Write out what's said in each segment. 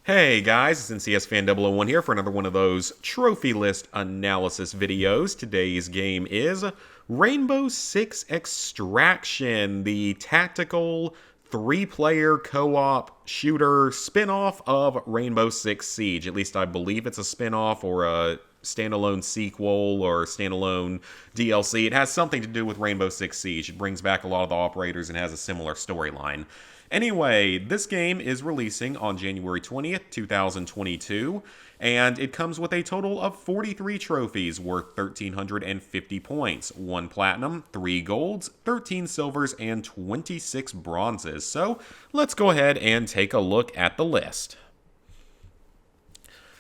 Hey guys, it's NCSFan001 here for another one of those trophy list analysis videos. Today's game is Rainbow Six Extraction, the tactical three-player co-op shooter spin-off of Rainbow Six Siege. At least I believe it's a spin-off or a standalone sequel or standalone DLC. It has something to do with Rainbow Six Siege. It brings back a lot of the operators and has a similar storyline. Anyway, this game is releasing on January 20th, 2022, and it comes with a total of 43 trophies worth 1,350 points, 1 platinum, 3 golds, 13 silvers, and 26 bronzes. So let's go ahead and take a look at the list.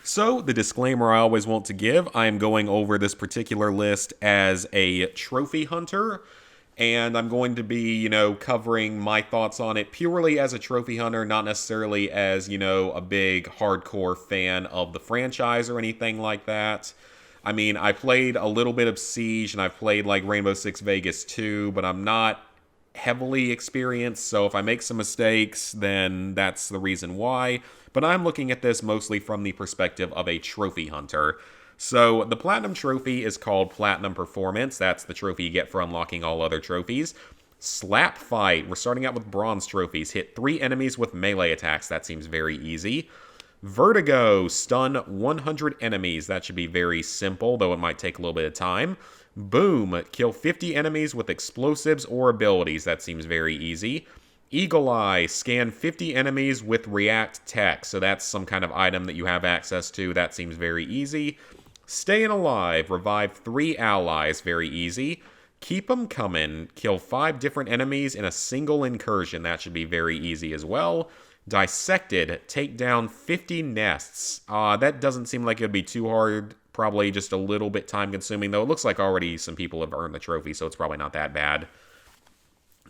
So, the disclaimer I always want to give, I am going over this particular list as a trophy hunter, and I'm going to be, covering my thoughts on it purely as a trophy hunter, not necessarily as, a big hardcore fan of the franchise or anything like that. I mean, I played a little bit of Siege, and I've played, like, Rainbow Six Vegas 2, but I'm not heavily experienced, so if I make some mistakes, then that's the reason why. But I'm looking at this mostly from the perspective of a trophy hunter. So the Platinum Trophy is called Platinum Performance. That's the trophy you get for unlocking all other trophies. Slap Fight. We're starting out with Bronze trophies. Hit 3 enemies with melee attacks. That seems very easy. Vertigo. Stun 100 enemies. That should be very simple, though it might take a little bit of time. Boom. Kill 50 enemies with explosives or abilities. That seems very easy. Eagle Eye, scan 50 enemies with React Tech. So that's some kind of item that you have access to. That seems very easy. Staying Alive, revive 3 allies. Very easy. Keep 'em coming, kill 5 different enemies in a single incursion. That should be very easy as well. Dissected, take down 50 nests. That doesn't seem like it would be too hard. Probably just a little bit time consuming, though it looks like already some people have earned the trophy, so it's probably not that bad.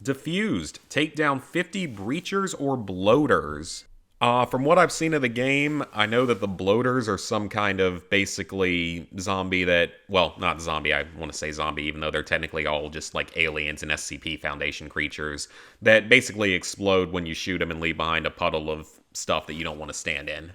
Diffused. Take down 50 breachers or bloaters. From what I've seen of the game, I know that the bloaters are some kind of basically zombie that, well, not zombie, I want to say zombie, even though they're technically all just like aliens and SCP Foundation creatures that basically explode when you shoot them and leave behind a puddle of stuff that you don't want to stand in.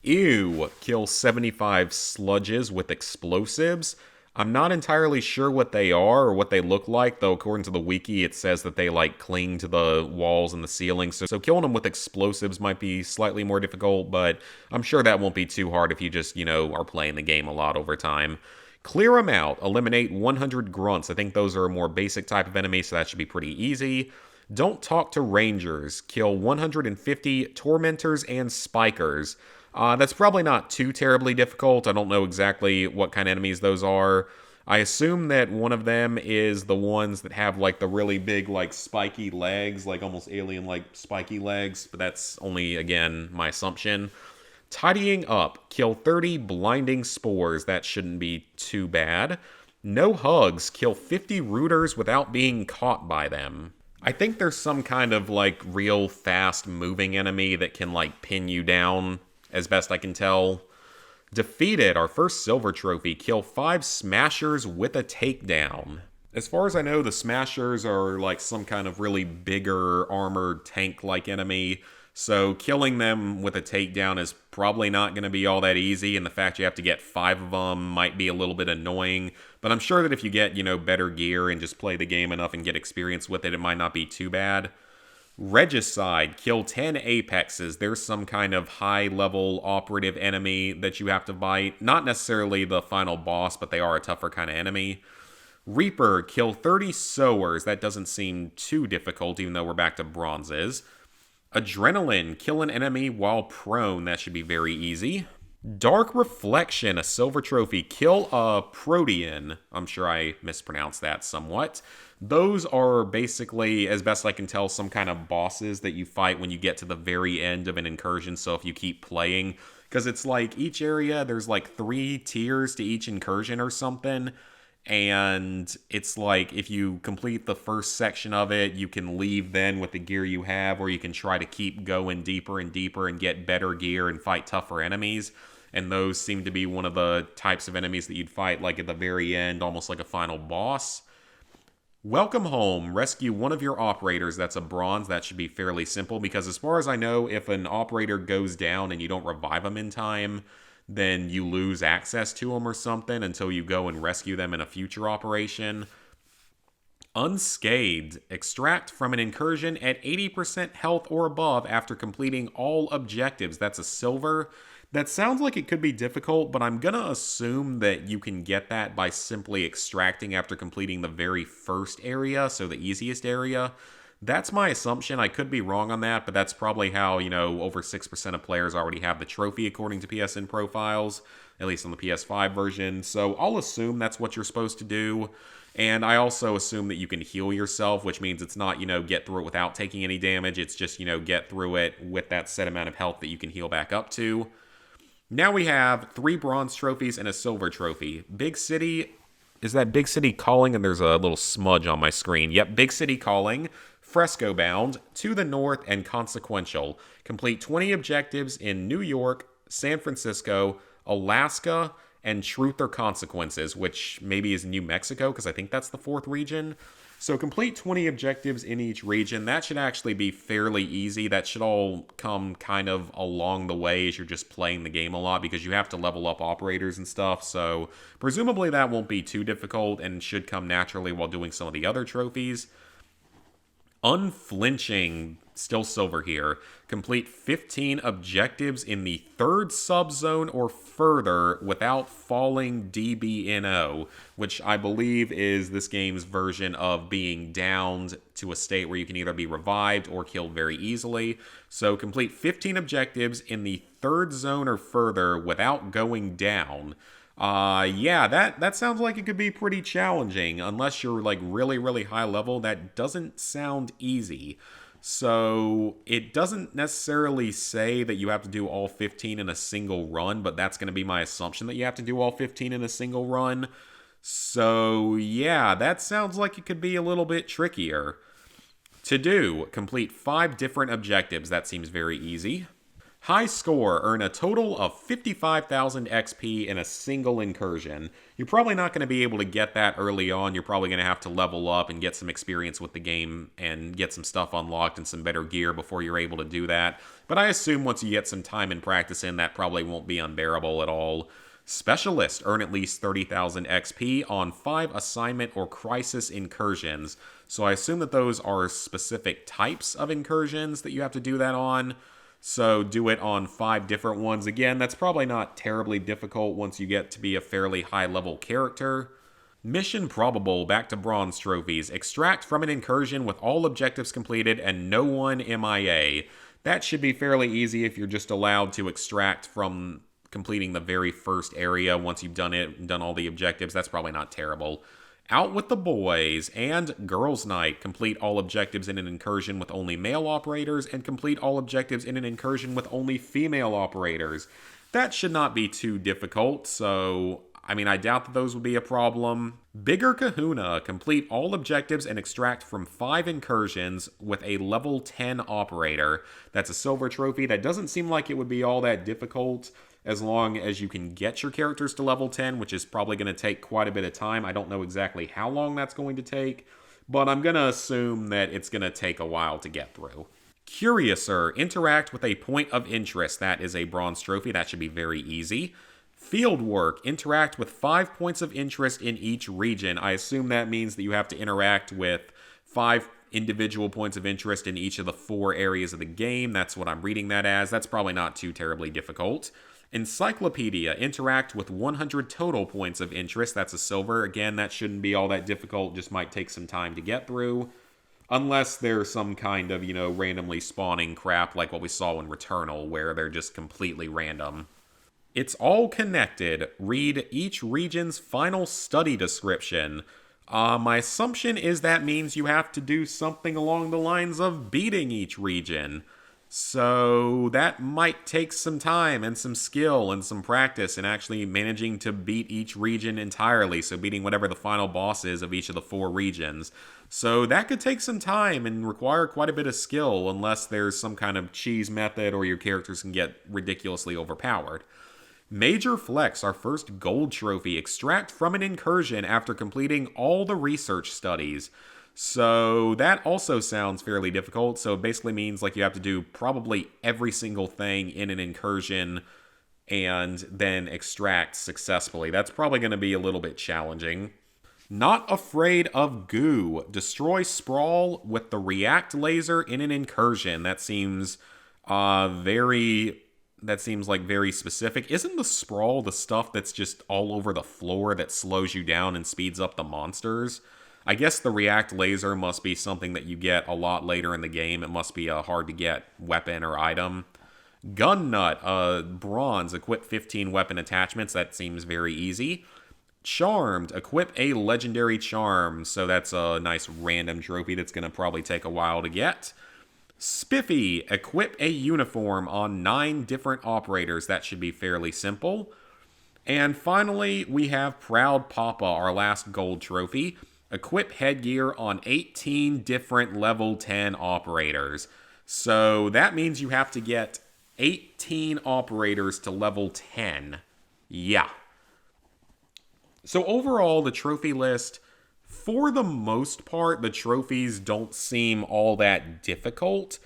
Ew. Kill 75 sludges with explosives. I'm not entirely sure what they are or what they look like, though according to the wiki it says that they like cling to the walls and the ceiling, so killing them with explosives might be slightly more difficult, but I'm sure that won't be too hard if you just, are playing the game a lot over time. Clear them out. Eliminate 100 grunts. I think those are a more basic type of enemy, so that should be pretty easy. Don't talk to rangers. Kill 150 tormentors and spikers. That's probably not too terribly difficult. I don't know exactly what kind of enemies those are. I assume that one of them is the ones that have like the really big like spiky legs, like almost alien-like spiky legs, but that's only, again, my assumption. Tidying up. Kill 30 blinding spores. That shouldn't be too bad. No hugs. Kill 50 rooters without being caught by them. I think there's some kind of like real fast moving enemy that can like pin you down, as best I can tell. Defeated, our first silver trophy. Kill 5 smashers with a takedown. As far as I know, the smashers are like some kind of really bigger armored tank-like enemy, so killing them with a takedown is probably not going to be all that easy, and the fact you have to get 5 of them might be a little bit annoying, but I'm sure that if you get, better gear and just play the game enough and get experience with it, it might not be too bad. Regicide, kill 10 apexes. There's some kind of high-level operative enemy that you have to fight. Not necessarily the final boss, but they are a tougher kind of enemy. Reaper, kill 30 sowers. That doesn't seem too difficult, even though we're back to bronzes. Adrenaline, kill an enemy while prone. That should be very easy. Dark Reflection, a silver trophy. Kill a Protean. I'm sure I mispronounced that somewhat. Those are basically, as best I can tell, some kind of bosses that you fight when you get to the very end of an incursion, so if you keep playing, because it's like each area, there's like 3 tiers to each incursion or something, and it's like if you complete the first section of it, you can leave then with the gear you have, or you can try to keep going deeper and deeper and get better gear and fight tougher enemies. And those seem to be one of the types of enemies that you'd fight like at the very end, almost like a final boss. Welcome home. Rescue one of your operators that's a bronze. That should be fairly simple because, as far as I know, if an operator goes down and you don't revive them in time, then you lose access to them or something until you go and rescue them in a future operation. Unscathed. Extract from an incursion at 80% health or above after completing all objectives. That's a silver. That sounds like it could be difficult, but I'm gonna assume that you can get that by simply extracting after completing the very first area, so the easiest area. That's my assumption. I could be wrong on that, but that's probably how, over 6% of players already have the trophy according to PSN profiles, at least on the PS5 version. So I'll assume that's what you're supposed to do. And I also assume that you can heal yourself, which means it's not, get through it without taking any damage. It's just, get through it with that set amount of health that you can heal back up to. Now we have 3 bronze trophies and a silver trophy. Big City, is that Big City Calling? And there's a little smudge on my screen. Yep, Big City Calling, Fresco Bound, To the North, and Consequential. Complete 20 objectives in New York, San Francisco, Alaska, and Truth or Consequences, which maybe is New Mexico, because I think that's the 4th region. So complete 20 objectives in each region. That should actually be fairly easy. That should all come kind of along the way as you're just playing the game a lot, because you have to level up operators and stuff. So presumably that won't be too difficult and should come naturally while doing some of the other trophies. Unflinching, still silver here. Complete 15 objectives in the 3rd subzone or further without falling DBNO, which I believe is this game's version of being downed to a state where you can either be revived or killed very easily. So complete 15 objectives in the 3rd zone or further without going down. Yeah, that sounds like it could be pretty challenging. Unless you're like really, really high level, that doesn't sound easy. So it doesn't necessarily say that you have to do all 15 in a single run, but that's going to be my assumption that you have to do all 15 in a single run. So yeah, that sounds like it could be a little bit trickier. To do, complete 5 different objectives. That seems very easy. High score, earn a total of 55,000 XP in a single incursion. You're probably not going to be able to get that early on. You're probably going to have to level up and get some experience with the game and get some stuff unlocked and some better gear before you're able to do that. But I assume once you get some time and practice in, that probably won't be unbearable at all. Specialist, earn at least 30,000 XP on 5 assignment or crisis incursions. So I assume that those are specific types of incursions that you have to do that on. So do it on 5 different ones. Again, that's probably not terribly difficult once you get to be a fairly high-level character. Mission probable, back to bronze trophies. Extract from an incursion with all objectives completed and no one MIA. That should be fairly easy if you're just allowed to extract from completing the very first area once you've done it and done all the objectives. That's probably not terrible. Out with the Boys and Girls Night. Complete all objectives in an incursion with only male operators and complete all objectives in an incursion with only female operators. That should not be too difficult, so I doubt that those would be a problem. Bigger Kahuna. Complete all objectives and extract from 5 incursions with a level 10 operator. That's a silver trophy. That doesn't seem like it would be all that difficult, as long as you can get your characters to level 10, which is probably going to take quite a bit of time. I don't know exactly how long that's going to take, but I'm going to assume that it's going to take a while to get through. Curiouser, interact with a point of interest. That is a bronze trophy. That should be very easy. Fieldwork, interact with 5 points of interest in each region. I assume that means that you have to interact with 5 individual points of interest in each of the 4 areas of the game. That's what I'm reading that as. That's probably not too terribly difficult. Encyclopedia, interact with 100 total points of interest. That's a silver. Again, that shouldn't be all that difficult, just might take some time to get through. Unless there's some kind of, randomly spawning crap like what we saw in Returnal, where they're just completely random. It's all connected. Read each region's final study description. My assumption is that means you have to do something along the lines of beating each region. So that might take some time and some skill and some practice in actually managing to beat each region entirely. So beating whatever the final boss is of each of the 4 regions. So that could take some time and require quite a bit of skill unless there's some kind of cheese method or your characters can get ridiculously overpowered. Major Flex, our first gold trophy. Extract from an incursion after completing all the research studies. So that also sounds fairly difficult. So it basically means like you have to do probably every single thing in an incursion and then extract successfully. That's probably going to be a little bit challenging. Not Afraid of Goo. Destroy Sprawl with the React Laser in an incursion. That seems very... That seems like very specific. Isn't the Sprawl the stuff that's just all over the floor that slows you down and speeds up the monsters? I guess the React Laser must be something that you get a lot later in the game. It must be a hard to get weapon or item. Gun Nut, bronze, equip 15 weapon attachments. That seems very easy. Charmed, equip a legendary charm. So that's a nice random trophy that's going to probably take a while to get. Spiffy, equip a uniform on 9 different operators. That should be fairly simple. And finally, we have Proud Papa, our last gold trophy. Equip headgear on 18 different level 10 operators. So that means you have to get 18 operators to level 10. Yeah. So overall, the trophy list, for the most part, the trophies don't seem all that difficult.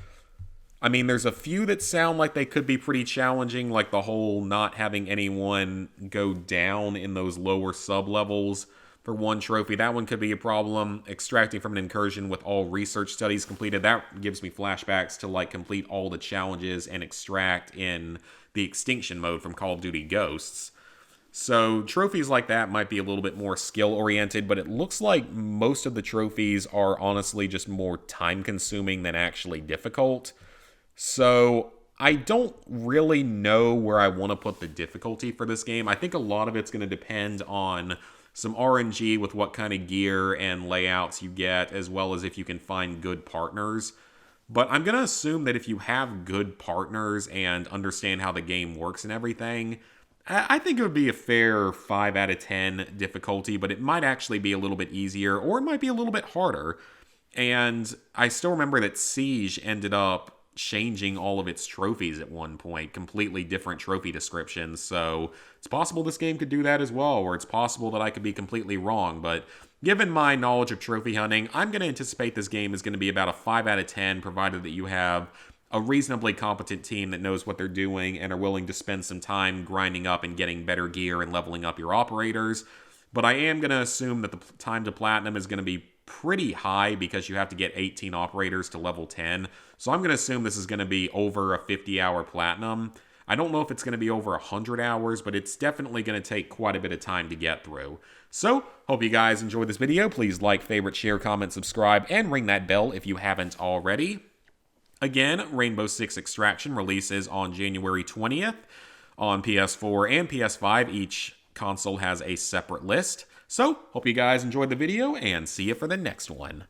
I mean, there's a few that sound like they could be pretty challenging, like the whole not having anyone go down in those lower sub-levels for one trophy. That one could be a problem. Extracting from an incursion with all research studies completed, that gives me flashbacks to like complete all the challenges and extract in the extinction mode from Call of Duty Ghosts. So trophies like that might be a little bit more skill-oriented, but it looks like most of the trophies are honestly just more time-consuming than actually difficult. So I don't really know where I want to put the difficulty for this game. I think a lot of it's going to depend on some RNG with what kind of gear and layouts you get, as well as if you can find good partners. But I'm going to assume that if you have good partners and understand how the game works and everything, I think it would be a fair 5 out of 10 difficulty, but it might actually be a little bit easier, or it might be a little bit harder. And I still remember that Siege ended up changing all of its trophies at one point, completely different trophy descriptions, so it's possible this game could do that as well, or it's possible that I could be completely wrong, but given my knowledge of trophy hunting, I'm going to anticipate this game is going to be about a 5 out of 10, provided that you have a reasonably competent team that knows what they're doing and are willing to spend some time grinding up and getting better gear and leveling up your operators. But I am going to assume that the time to platinum is going to be pretty high because you have to get 18 operators to level 10. So I'm going to assume this is going to be over a 50-hour platinum. I don't know if it's going to be over 100 hours, but it's definitely going to take quite a bit of time to get through. So, hope you guys enjoyed this video. Please like, favorite, share, comment, subscribe, and ring that bell if you haven't already. Again, Rainbow Six Extraction releases on January 20th on PS4 and PS5. Each console has a separate list. So, hope you guys enjoyed the video, and see you for the next one.